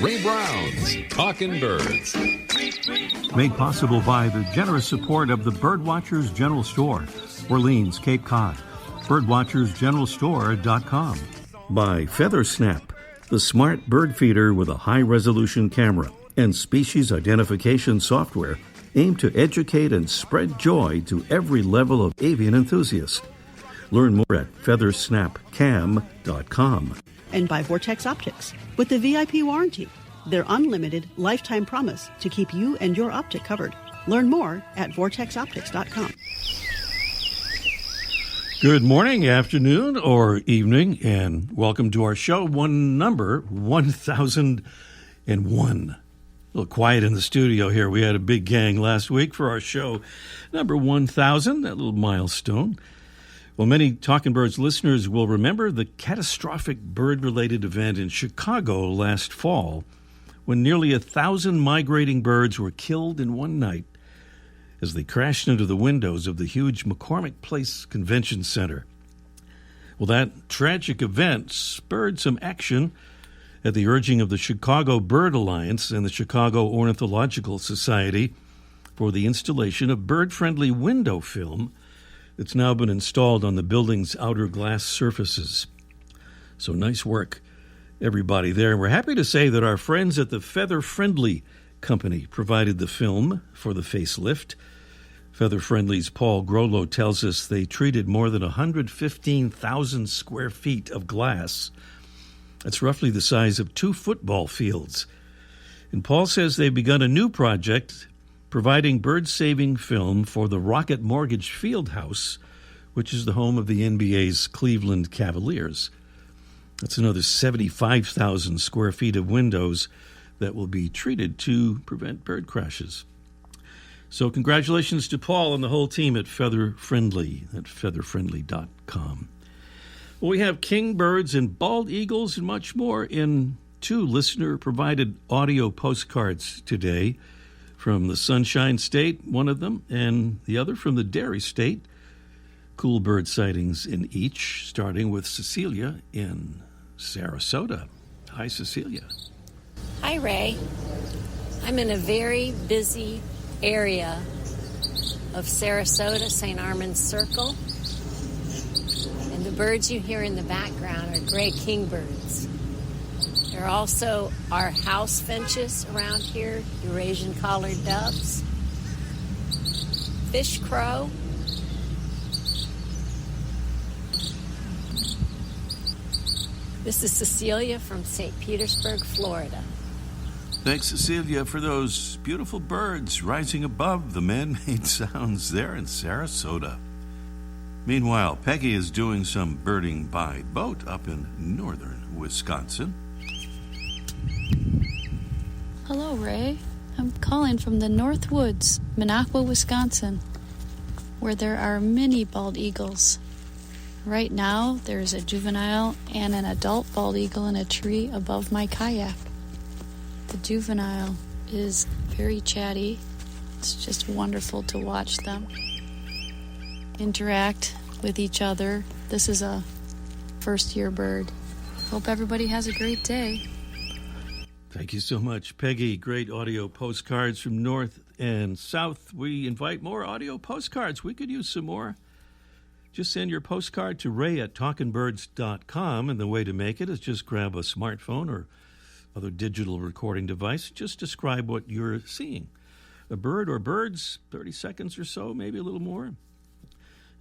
Ray Brown's Talking Birds. Made possible by the generous support of the Birdwatchers General Store, Orleans, Cape Cod. Birdwatchersgeneralstore.com. By Feather Snap, the smart bird feeder with a high-resolution camera and species identification software aimed to educate and spread joy to every level of avian enthusiast. Learn more at feathersnapcam.com. And by Vortex Optics, with the VIP warranty, their unlimited lifetime promise to keep you and your optic covered. Learn more at vortexoptics.com. Good morning, afternoon, or evening, and welcome to our show, number 1001. A little quiet in the studio here. We had a big gang last week for our show, number 1000, that little milestone. Well, many Talking Birds listeners will remember the catastrophic bird-related event in Chicago last fall, when nearly 1,000 migrating birds were killed in one night as they crashed into the windows of the huge McCormick Place Convention Center. Well, that tragic event spurred some action at the urging of the Chicago Bird Alliance and the Chicago Ornithological Society for the installation of bird-friendly window film that's now been installed on the building's outer glass surfaces. So nice work, everybody there. And we're happy to say that our friends at the Feather Friendly Company provided the film for the facelift. Feather Friendly's Paul Grollo tells us they treated more than 115,000 square feet of glass. That's roughly the size of 2 football fields. And Paul says they've begun a new project providing bird-saving film for the Rocket Mortgage Fieldhouse, which is the home of the NBA's Cleveland Cavaliers. That's another 75,000 square feet of windows that will be treated to prevent bird crashes. So congratulations to Paul and the whole team at Feather Friendly, at featherfriendly.com. Well, we have kingbirds and bald eagles and much more in 2 listener-provided audio postcards today from the Sunshine State, one of them, and the other from the Dairy State. Cool bird sightings in each, starting with Cecilia in Sarasota. Hi, Cecilia. Hi, Ray. I'm in a very busy area of Sarasota, St. Armand's Circle. And the birds you hear in the background are gray kingbirds. There also are house finches around here, Eurasian collared doves, fish crow, This is Cecilia from St. Petersburg, Florida. Thanks, Cecilia, for those beautiful birds rising above the man-made sounds there in Sarasota. Meanwhile, Peggy is doing some birding by boat up in northern Wisconsin. Hello, Ray. I'm calling from the North Woods, Minocqua, Wisconsin, where there are many bald eagles. Right now, there's a juvenile and an adult bald eagle in a tree above my kayak. The juvenile is very chatty. It's just wonderful to watch them interact with each other. This is a first-year bird. Hope everybody has a great day. Thank you so much, Peggy. Great audio postcards from north and south. We invite more audio postcards. We could use some more. Just send your postcard to ray@talkingbirds.com, and the way to make it is just grab a smartphone or other digital recording device. Just describe what you're seeing. A bird or birds, 30 seconds or so, maybe a little more.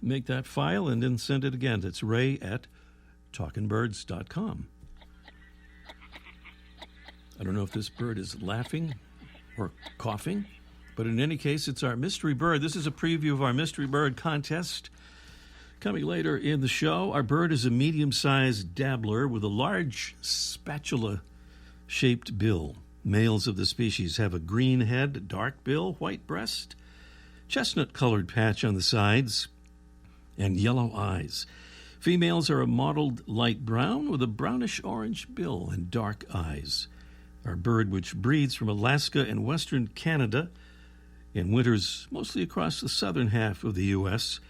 Make that file and then send it again. It's ray@talkingbirds.com. I don't know if this bird is laughing or coughing, but in any case, it's our mystery bird. This is a preview of our mystery bird contest. Coming later in the show, our bird is a medium-sized dabbler with a large spatula-shaped bill. Males of the species have a green head, dark bill, white breast, chestnut-colored patch on the sides, and yellow eyes. Females are a mottled light brown with a brownish-orange bill and dark eyes. Our bird, which breeds from Alaska and western Canada and winters mostly across the southern half of the U.S.,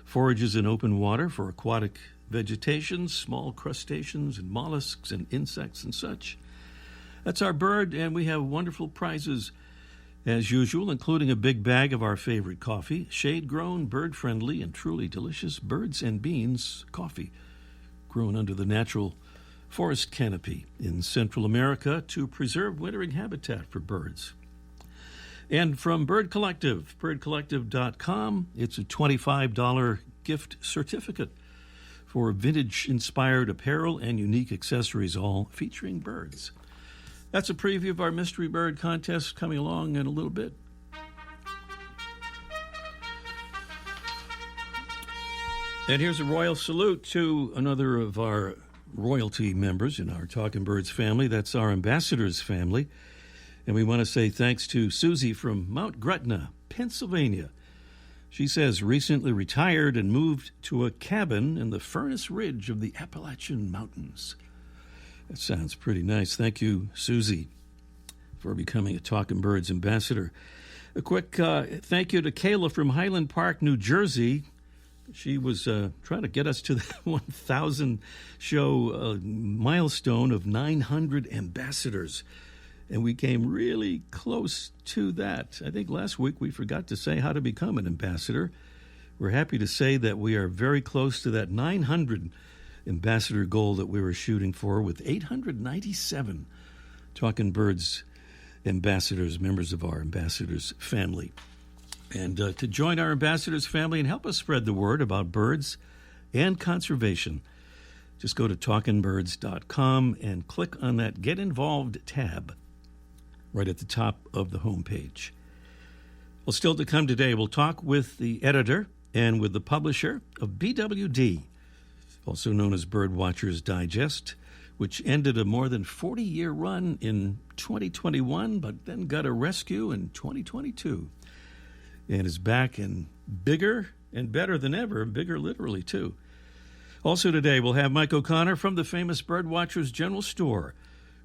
forages in open water for aquatic vegetation, small crustaceans and mollusks and insects and such. That's our bird, and we have wonderful prizes as usual, including a big bag of our favorite coffee, shade-grown, bird-friendly, and truly delicious Birds and Beans coffee, grown under the natural forest canopy in Central America to preserve wintering habitat for birds. And from Bird Collective, birdcollective.com, it's a $25 gift certificate for vintage-inspired apparel and unique accessories, all featuring birds. That's a preview of our Mystery Bird contest coming along in a little bit. And here's a royal salute to another of our royalty members in our Talking Birds family. That's our ambassadors family. And we want to say thanks to Susie from Mount Gretna, Pennsylvania. She says recently retired and moved to a cabin in the Furnace Ridge of the Appalachian Mountains. That sounds pretty nice. Thank you, Susie, for becoming a Talking Birds ambassador. A quick thank you to Kayla from Highland Park, New Jersey. She was trying to get us to the 1,000 show milestone of 900 ambassadors. And we came really close to that. I think last week we forgot to say how to become an ambassador. We're happy to say that we are very close to that 900 ambassador goal that we were shooting for, with 897 Talking Birds ambassadors, members of our ambassadors family. And to join our ambassadors family and help us spread the word about birds and conservation, just go to talkingbirds.com and click on that Get Involved tab right at the top of the homepage. Well, still to come today, we'll talk with the editor and with the publisher of BWD, also known as Birdwatchers Digest, which ended a more than 40-year run in 2021, but then got a rescue in 2022, and is back and bigger and better than ever, bigger literally, too. Also today, we'll have Mike O'Connor from the famous Birdwatchers General Store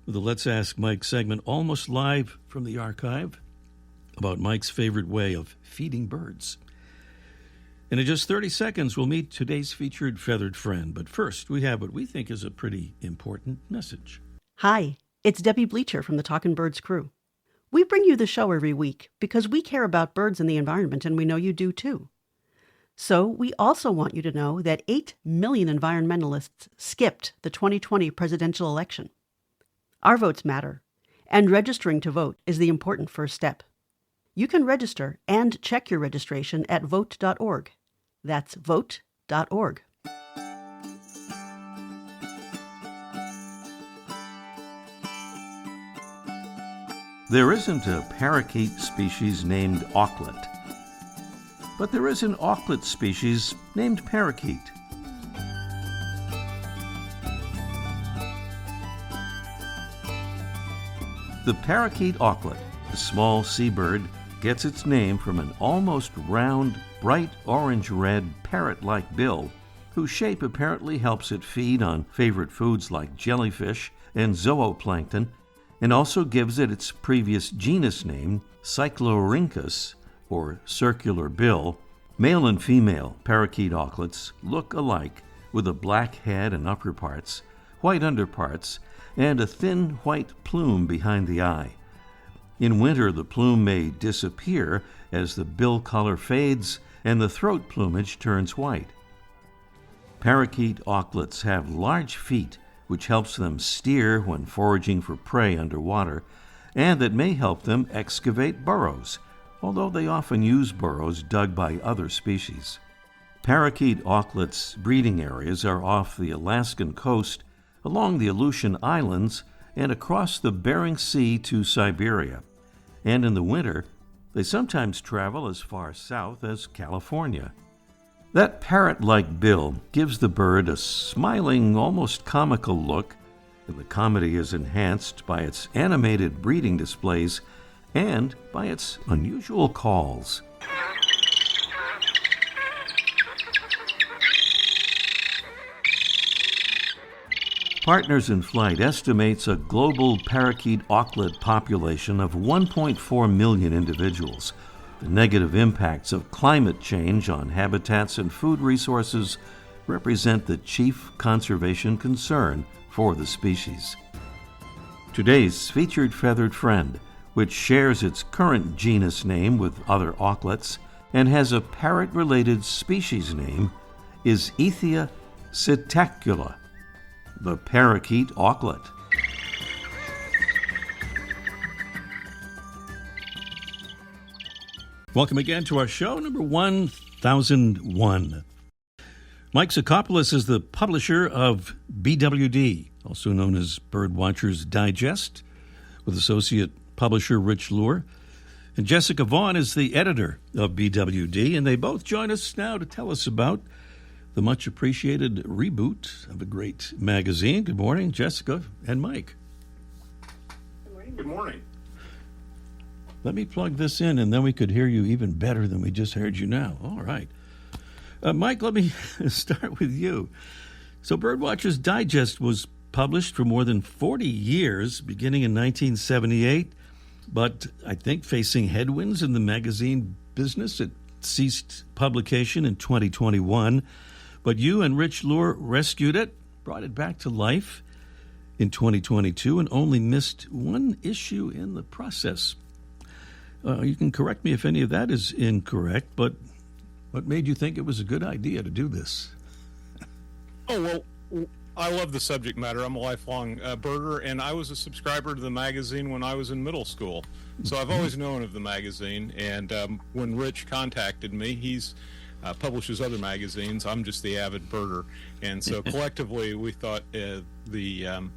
with a Let's Ask Mike segment, almost live from the archive, about Mike's favorite way of feeding birds. And in just 30 seconds, we'll meet today's featured feathered friend. But first, we have what we think is a pretty important message. Hi, it's Debbie Bleacher from the Talkin' Birds crew. We bring you the show every week because we care about birds and the environment, and we know you do too. So we also want you to know that 8 million environmentalists skipped the 2020 presidential election. Our votes matter, and registering to vote is the important first step. You can register and check your registration at vote.org. That's vote.org. There isn't a parakeet species named auklet, but there is an auklet species named parakeet. The parakeet auklet, a small seabird, gets its name from an almost round, bright orange-red parrot-like bill, whose shape apparently helps it feed on favorite foods like jellyfish and zooplankton, and also gives it its previous genus name, Cyclorhynchus, or circular bill. Male and female parakeet auklets look alike, with a black head and upper parts, white underparts, and a thin white plume behind the eye. In winter, the plume may disappear as the bill color fades and the throat plumage turns white. Parakeet auklets have large feet, which helps them steer when foraging for prey underwater, and that may help them excavate burrows, although they often use burrows dug by other species. Parakeet auklets' breeding areas are off the Alaskan coast, along the Aleutian Islands, and across the Bering Sea to Siberia. And in the winter, they sometimes travel as far south as California. That parrot-like bill gives the bird a smiling, almost comical look, and the comedy is enhanced by its animated breeding displays and by its unusual calls. Partners in Flight estimates a global parakeet auklet population of 1.4 million individuals. The negative impacts of climate change on habitats and food resources represent the chief conservation concern for the species. Today's featured feathered friend, which shares its current genus name with other auklets and has a parrot-related species name, is Ethia psittacula, the parakeet auklet. Welcome again to our show, number 1001. Mike Sakopoulos is the publisher of BWD, also known as Birdwatchers Digest, with associate publisher Rich Lure. And Jessica Vaughn is the editor of BWD, and they both join us now to tell us about the much-appreciated reboot of a great magazine. Good morning, Jessica and Mike. Good morning. Good morning. Let me plug this in, and then we could hear you even better than we just heard you now. All right. Mike, let me start with you. So Birdwatchers Digest was published for more than 40 years, beginning in 1978, but I think facing headwinds in the magazine business. It ceased publication in 2021, but you and Rich Lure rescued it, brought it back to life in 2022, and only missed one issue in the process. You can correct me if any of that is incorrect, but what made you think it was a good idea to do this? Oh, well, I love the subject matter. I'm a lifelong birder, and I was a subscriber to the magazine when I was in middle school. So I've always known of the magazine, and when Rich contacted me, he's publishes other magazines. I'm just the avid birder. And so collectively, we thought the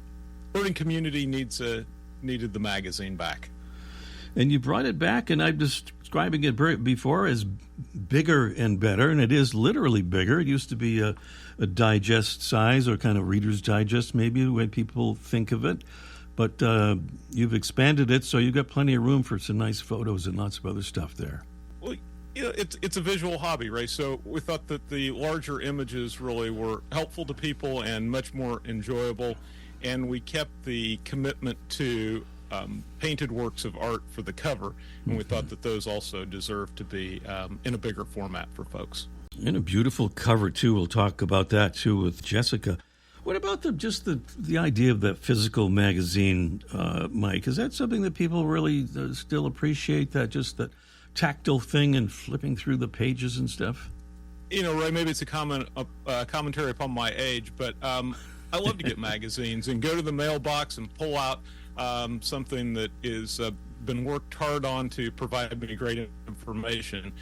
birding community needed the magazine back. And you brought it back, and I'm describing it before as bigger and better, and it is literally bigger. It used to be a digest size, or kind of Reader's Digest, maybe the way people think of it. But you've expanded it, so you've got plenty of room for some nice photos and lots of other stuff there. Well, it's a visual hobby, right? So we thought that the larger images really were helpful to people and much more enjoyable, and we kept the commitment to painted works of art for the cover, and we thought that those also deserved to be in a bigger format for folks. And a beautiful cover, too. We'll talk about that, too, with Jessica. What about the idea of that physical magazine, Mike? Is that something that people really still appreciate, that tactile thing and flipping through the pages and stuff? You know, Ray, maybe it's a commentary upon my age, but I love to get magazines and go to the mailbox and pull out something that is been worked hard on to provide me great information.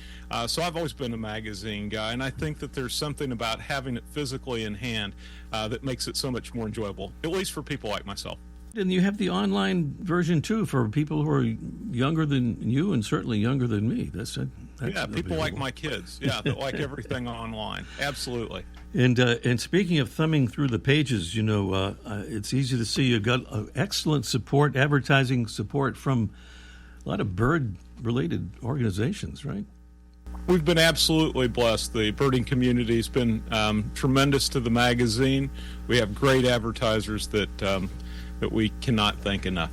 So I've always been a magazine guy, and I think that there's something about having it physically in hand that makes it so much more enjoyable, at least for people like myself. And you have the online version, too, for people who are younger than you and certainly younger than me. That's people like my kids. Yeah, that like everything online. Absolutely. And speaking of thumbing through the pages, you know, it's easy to see you got excellent support, advertising support from a lot of bird-related organizations, right? We've been absolutely blessed. The birding community's been tremendous to the magazine. We have great advertisers that we cannot thank enough.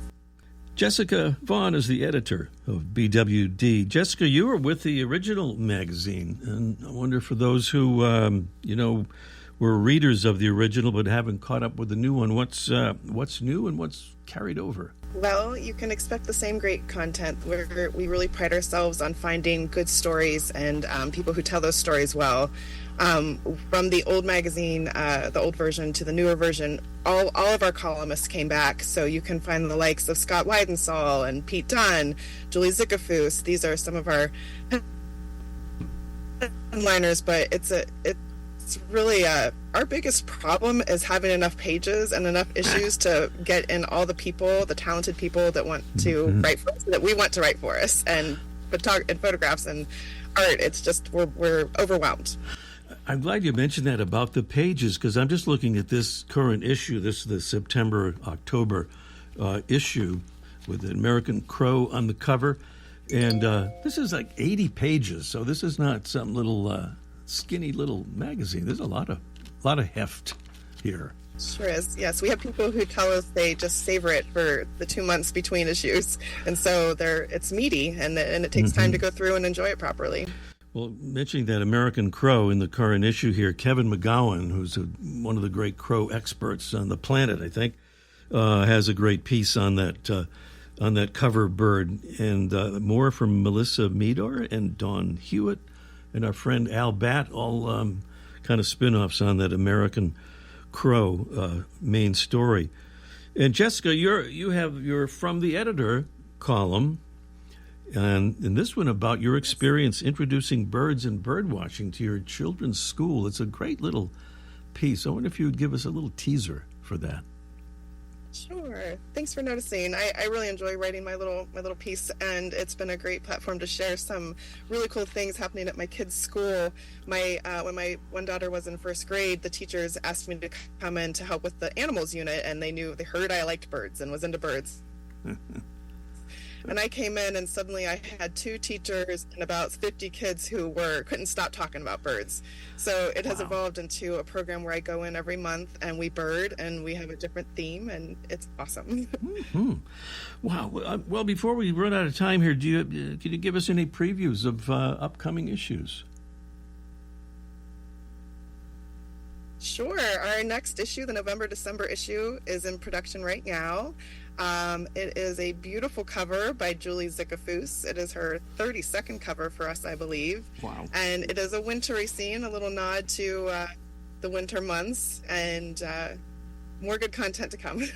Jessica Vaughn is the editor of BWD. Jessica, you were with the original magazine, and I wonder for those who, were readers of the original but haven't caught up with the new one, what's new and what's carried over? Well, you can expect the same great content where we really pride ourselves on finding good stories and people who tell those stories well. From the old magazine, the old version to the newer version, all of our columnists came back, so you can find the likes of Scott Weidensaul and Pete Dunn, Julie Zickafoos. These are some of our headliners, but it's really our biggest problem is having enough pages and enough issues to get in all the people, the talented people that want to write for us, that we want to write for us, and photographs and art. It's just we're overwhelmed. I'm glad you mentioned that about the pages, because I'm just looking at this current issue. This is the September-October issue with an American crow on the cover. And this is like 80 pages, so this is not some little skinny little magazine. There's a lot of heft here. Sure is. Yes, we have people who tell us they just savor it for the 2 months between issues, and so it's meaty, and it takes time to go through and enjoy it properly. Well, mentioning that American crow in the current issue here, Kevin McGowan, who's one of the great crow experts on the planet, I think, has a great piece on that cover bird, and more from Melissa Meador and Dawn Hewitt and our friend Al Batt, all kind of spin-offs on that American Crow main story. And Jessica, you're from the editor column, and in this one about your experience introducing birds and bird watching to your children's school. It's a great little piece. I wonder if you would give us a little teaser for that. Sure. Thanks for noticing. I really enjoy writing my little piece, and it's been a great platform to share some really cool things happening at my kids' school. When my one daughter was in first grade, the teachers asked me to come in to help with the animals unit, and they heard I liked birds and was into birds. And I came in, and suddenly I had 2 teachers and about 50 kids who couldn't stop talking about birds. So it has evolved into a program where I go in every month and we bird, and we have a different theme, and it's awesome. Mm-hmm. Wow. Well, before we run out of time here, can you give us any previews of upcoming issues? Sure. Our next issue, the November-December issue, is in production right now. It is a beautiful cover by Julie Zickafoos. It is her 32nd cover for us, I believe. Wow. And it is a wintry scene, a little nod to the winter months, and more good content to come. I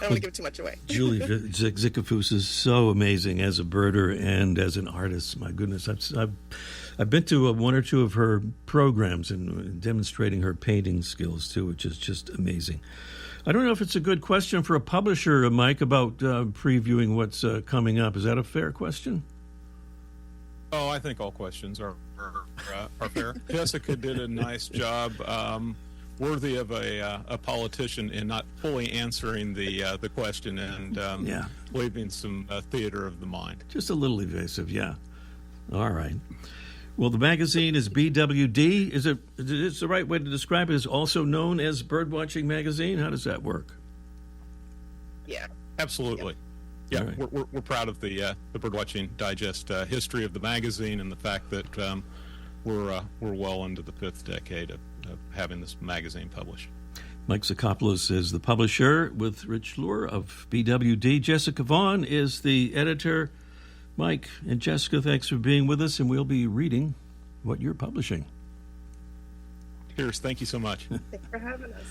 don't want to give too much away. Julie Zickafoos is so amazing as a birder and as an artist. My goodness, I've been to 1 or 2 of her programs and demonstrating her painting skills too, which is just amazing. I don't know if it's a good question for a publisher, Mike, about previewing what's coming up. Is that a fair question? Oh, I think all questions are fair. Jessica did a nice job, worthy of a politician in not fully answering the question and leaving some theater of the mind. Just a little evasive, yeah. All right. Well, the magazine is BWD. Is the right way to describe it? Is also known as Birdwatching Magazine? How does that work? Yeah. Absolutely. Yeah, right. we're proud of the Birdwatching Digest history of the magazine and the fact that we're well into the 5th decade of having this magazine published. Mike Zakopoulos is the publisher with Rich Lure of BWD. Jessica Vaughn is the editor. Mike and Jessica, thanks for being with us, and we'll be reading what you're publishing. Cheers. Thank you so much. Thanks for having us.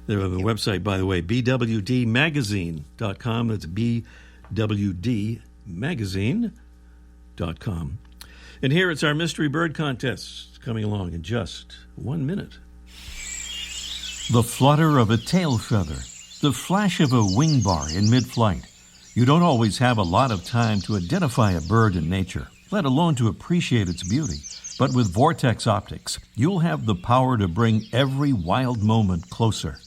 They have a website, by the way, bwdmagazine.com. That's bwdmagazine.com. And here it's our Mystery Bird Contest coming along in just 1 minute. The flutter of a tail feather, the flash of a wing bar in mid-flight. You don't always have a lot of time to identify a bird in nature, let alone to appreciate its beauty. But with Vortex Optics, you'll have the power to bring every wild moment closer.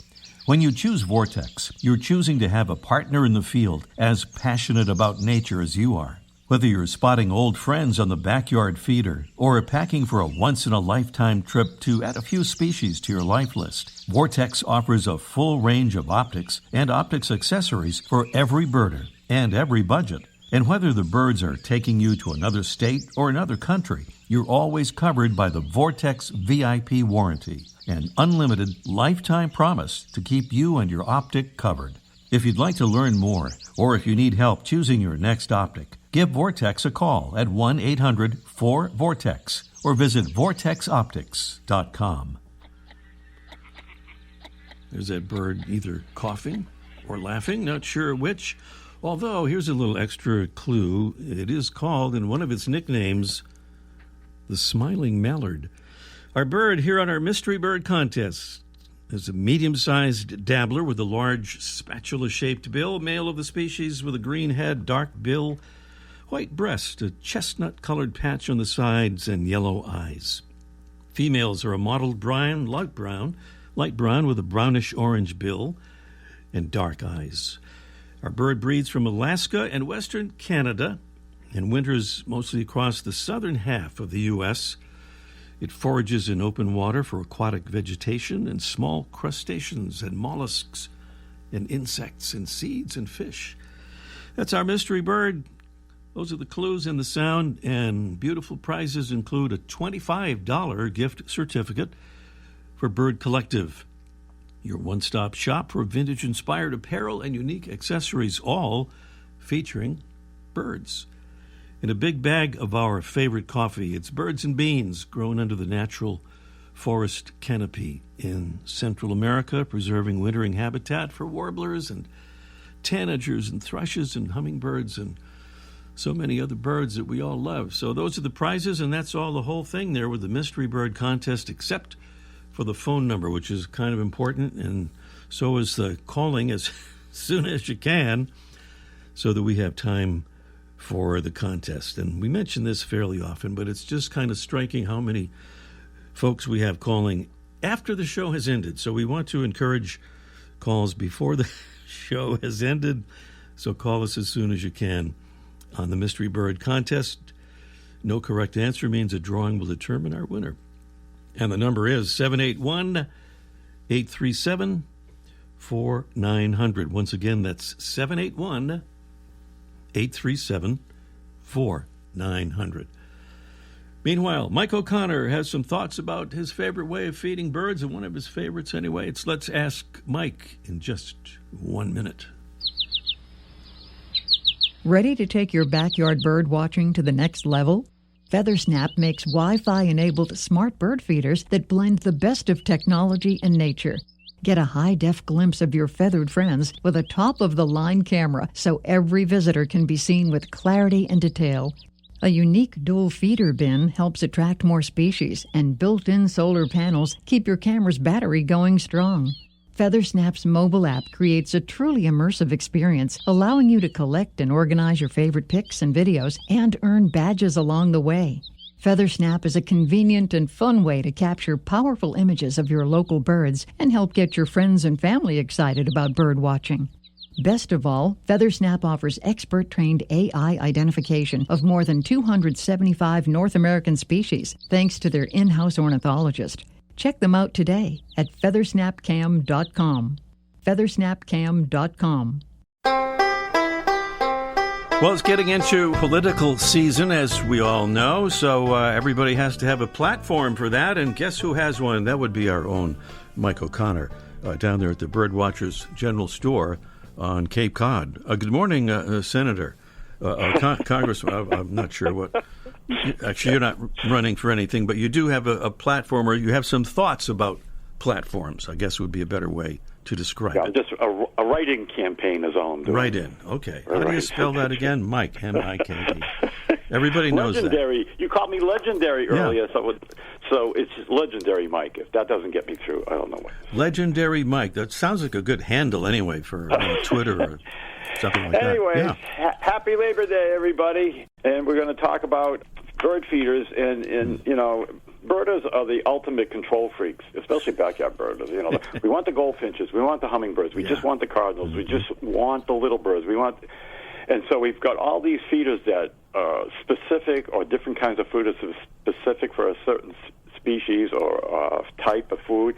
When you choose Vortex, you're choosing to have a partner in the field as passionate about nature as you are. Whether you're spotting old friends on the backyard feeder or packing for a once-in-a-lifetime trip to add a few species to your life list, Vortex offers a full range of optics and optics accessories for every birder and every budget. And whether the birds are taking you to another state or another country, you're always covered by the Vortex VIP warranty, an unlimited lifetime promise to keep you and your optic covered. If you'd like to learn more, or if you need help choosing your next optic, give Vortex a call at 1-800-4VORTEX or visit vortexoptics.com. There's that bird either coughing or laughing, not sure which. Although, here's a little extra clue. It is called, in one of its nicknames, the Smiling Mallard. Our bird here on our Mystery Bird Contest is a medium-sized dabbler with a large spatula-shaped bill, male of the species with a green head, dark bill, white breast, a chestnut-colored patch on the sides, and yellow eyes. Females are a mottled light brown with a brownish-orange bill and dark eyes. Our bird breeds from Alaska and western Canada and winters mostly across the southern half of the U.S. It forages in open water for aquatic vegetation and small crustaceans and mollusks and insects and seeds and fish. That's our mystery bird. Those are the clues in the sound, and beautiful prizes include a $25 gift certificate for Bird Collective. your one-stop shop for vintage-inspired apparel and unique accessories, all featuring birds. In a big bag of our favorite coffee, it's birds and beans grown under the natural forest canopy in Central America, preserving wintering habitat for warblers and tanagers and thrushes and hummingbirds and so many other birds that we all love. So those are the prizes, and that's all the whole thing there with the Mystery Bird Contest, except for the phone number, which is kind of important, and so is the calling as soon as you can so that we have time for the contest. And we mention this fairly often, but it's just kind of striking how many folks we have calling after the show has ended. So we want to encourage calls before the show has ended. So call us as soon as you can on the Mystery Bird Contest. No correct answer means a drawing will determine our winner. And the number is 781-837-4900. Once again, that's 781-837-4900. Meanwhile, Mike O'Connor has some thoughts about his favorite way of feeding birds, and one of his favorites anyway. It's Let's Ask Mike in just 1 minute. Ready to take your backyard bird watching to the next level? FeatherSnap makes Wi-Fi-enabled smart bird feeders that blend the best of technology and nature. Get a high-def glimpse of your feathered friends with a top-of-the-line camera so every visitor can be seen with clarity and detail. A unique dual feeder bin helps attract more species, and built-in solar panels keep your camera's battery going strong. FeatherSnap's mobile app creates a truly immersive experience, allowing you to collect and organize your favorite pics and videos and earn badges along the way. FeatherSnap is a convenient and fun way to capture powerful images of your local birds and help get your friends and family excited about bird watching. Best of all, FeatherSnap offers expert-trained AI identification of more than 275 North American species, thanks to their in-house ornithologist. Check them out today at feathersnapcam.com. feathersnapcam.com. Well, it's getting into political season, as we all know, so everybody has to have a platform for that, and guess who has one? That would be our own Mike O'Connor down there at the Birdwatchers General Store on Cape Cod. Good morning, Senator. Congressman, I'm not sure what. Actually, you're not running for anything, but you do have a platform, or you have some thoughts about platforms, I guess would be a better way to describe it. Just a write-in campaign is all I'm doing. Write-in, okay. How do you spell that again? Mike, M-I-K-E. Everybody knows legendary. that. You called me legendary earlier, so it's legendary Mike. If that doesn't get me through, I don't know what. Legendary Mike. That sounds like a good handle anyway for Twitter or something like that. Anyway, happy Labor Day, everybody. And we're going to talk about bird feeders. And you know, birders are the ultimate control freaks, especially backyard birders. You know, we want the goldfinches. We want the hummingbirds. We just want the cardinals. We just want the little birds. And so we've got all these feeders that are specific, or different kinds of food is specific for a certain species or type of food.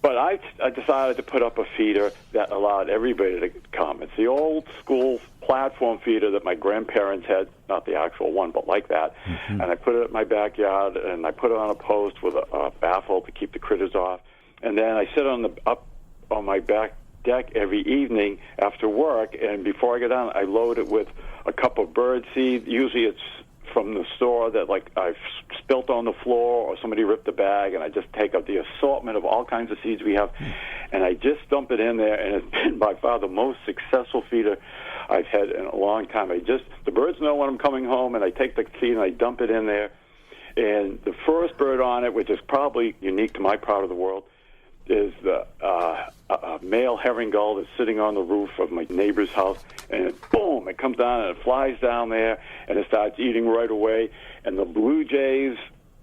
But I decided to put up a feeder that allowed everybody to come. It's the old school platform feeder that my grandparents had, not the actual one, but like that. Mm-hmm. And I put it in my backyard, and I put it on a post with a baffle to keep the critters off. And then I sit up on my back deck every evening after work, and before I go down, I load it with a cup of bird seed. Usually it's from the store that, like, I've spilt on the floor, or somebody ripped the bag, and I just take out the assortment of all kinds of seeds we have, and I just dump it in there, and it's been by far the most successful feeder I've had in a long time. The birds know when I'm coming home, and I take the seed and I dump it in there, and the first bird on it, which is probably unique to my part of the world, is the male herring gull that's sitting on the roof of my neighbor's house, and boom, it comes down and it flies down there, and it starts eating right away, and the blue jays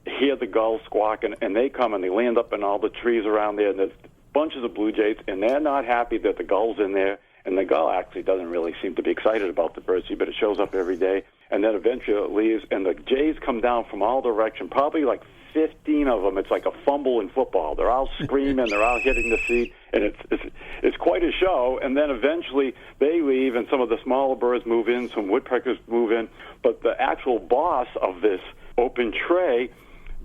hear the gulls squawking, and they come and they land up in all the trees around there, and there's bunches of blue jays, and they're not happy that the gull's in there, and the gull actually doesn't really seem to be excited about the birdseed, but it shows up every day, and then eventually it leaves, and the jays come down from all directions, probably like 15 of them. It's like a fumble in football. They're all screaming, they're all hitting the seat, and it's quite a show. And then eventually they leave, and some of the smaller birds move in, some woodpeckers move in. But the actual boss of this open tray,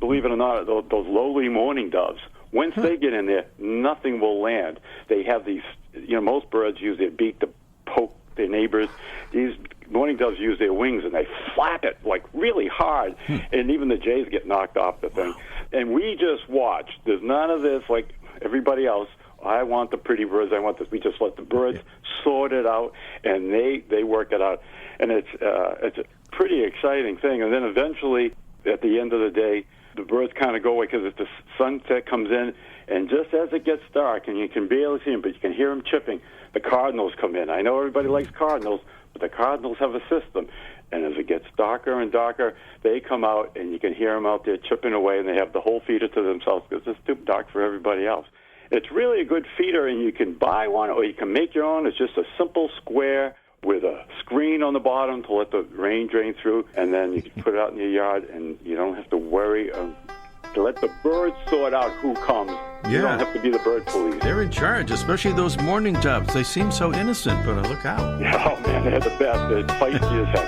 believe it or not, those lowly mourning doves Once they get in there, nothing will land. They have these, most birds use their beak to poke their neighbors. These mourning doves use their wings, and they flap it like really hard, and even the jays get knocked off the thing. And we just watch. There's none of this like everybody else. I want the pretty birds. I want this. We just let the birds sort it out, and they work it out. And it's a pretty exciting thing. And then eventually, at the end of the day, the birds kind of go away because the sunset comes in, and just as it gets dark, and you can barely see them, but you can hear them chipping, the cardinals come in. I know everybody likes cardinals, but the cardinals have a system. And as it gets darker and darker, they come out, and you can hear them out there chipping away, and they have the whole feeder to themselves because it's too dark for everybody else. It's really a good feeder, and you can buy one or you can make your own. It's just a simple square with a screen on the bottom to let the rain drain through, and then you can put it out in your yard, and you don't have to worry to let the birds sort out who comes. Yeah. You don't have to be the bird police. They're in charge, especially those mourning doves. They seem so innocent, but look out. Oh, man, they're the best. They're feisty as heck.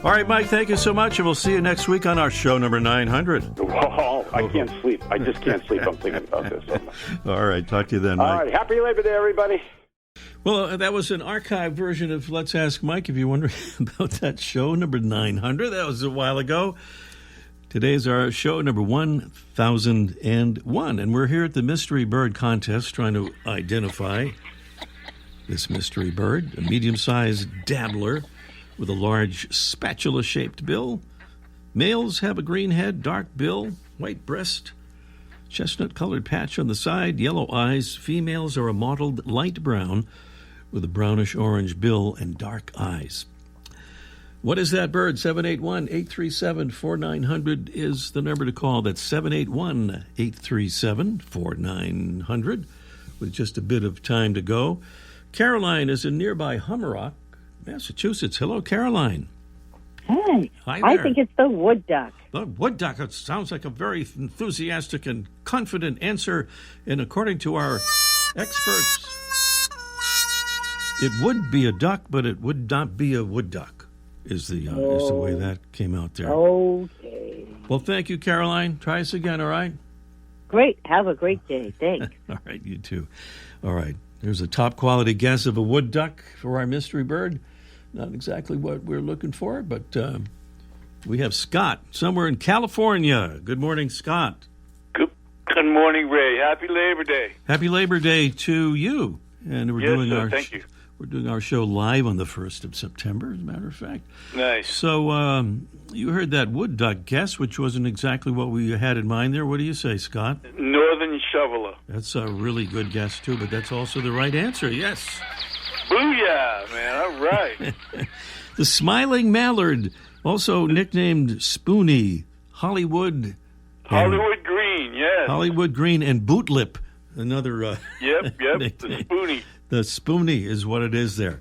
All right, Mike, thank you so much, and we'll see you next week on our show number 900. Oh, I can't sleep. I just can't sleep. I'm thinking about this so much. All right, talk to you then, Mike. All right, happy Labor Day, everybody. Well, that was an archived version of Let's Ask Mike, if you're wondering about that show, number 900. That was a while ago. Today's our show number 1001, and we're here at the Mystery Bird Contest trying to identify this mystery bird, a medium-sized dabbler with a large spatula-shaped bill. Males have a green head, dark bill, white breast, chestnut-colored patch on the side, yellow eyes. Females are a mottled light brown with a brownish-orange bill and dark eyes. What is that bird? 781-837-4900 is the number to call. That's 781-837-4900 with just a bit of time to go. Caroline is in nearby Hummerock, Massachusetts. Hello, Caroline. Hey, Hi I there. think it's the wood duck. The wood duck. It sounds like a very enthusiastic and confident answer. And according to our experts, it would be a duck, but it would not be a wood duck, is the way that came out there. Okay. Well, thank you, Caroline. Try us again, all right? Great. Have a great day. Thanks. All right, you too. All right. There's a top quality guess of a wood duck for our mystery bird. Not exactly what we're looking for, but we have Scott somewhere in California. Good morning, Scott. Good morning, Ray. Happy Labor Day. Happy Labor Day to you. And Thank you. We're doing our show live on the 1st of September, as a matter of fact. Nice. So you heard that wood duck guess, which wasn't exactly what we had in mind there. What do you say, Scott? Northern shoveler. That's a really good guess, too, but that's also the right answer, yes. Booyah, man. All right. The smiling mallard, also nicknamed Spoonie, Hollywood Green, yes. Hollywood Green, and Bootlip, another Yep, the nickname. Spoonie. The Spoonie is what it is there.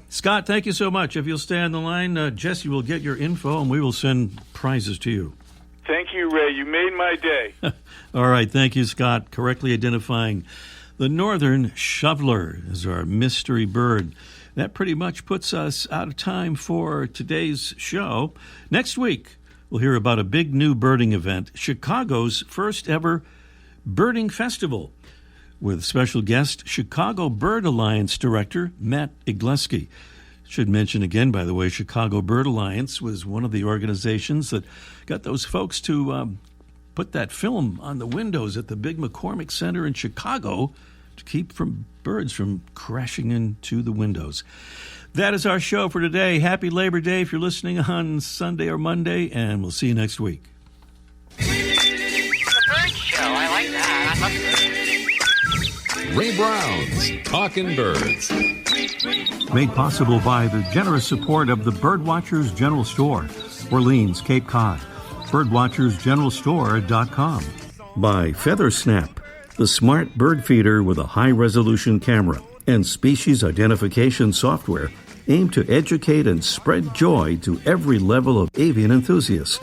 Scott, thank you so much. If you'll stay on the line, Jesse will get your info, and we will send prizes to you. Thank you, Ray. You made my day. All right, thank you, Scott. Correctly identifying the northern shoveler as our mystery bird. That pretty much puts us out of time for today's show. Next week, we'll hear about a big new birding event, Chicago's first ever birding festival, with special guest Chicago Bird Alliance Director Matt Igleski. Should mention again, by the way, Chicago Bird Alliance was one of the organizations that got those folks to put that film on the windows at the big McCormick Center in Chicago to keep birds from crashing into the windows. That is our show for today. Happy Labor Day if you're listening on Sunday or Monday, and we'll see you next week. The bird show, I like that. I love it. Ray Brown's Talking Birds. Made possible by the generous support of the Birdwatchers General Store, Orleans, Cape Cod. Birdwatchersgeneralstore.com. By Feathersnap, the smart bird feeder with a high-resolution camera and species identification software aimed to educate and spread joy to every level of avian enthusiast.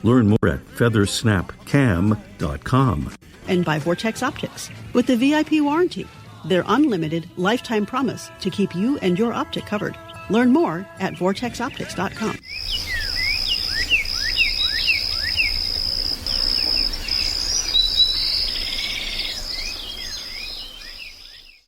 Learn more at feathersnapcam.com. And by Vortex Optics, with the VIP warranty, their unlimited lifetime promise to keep you and your optic covered. Learn more at vortexoptics.com.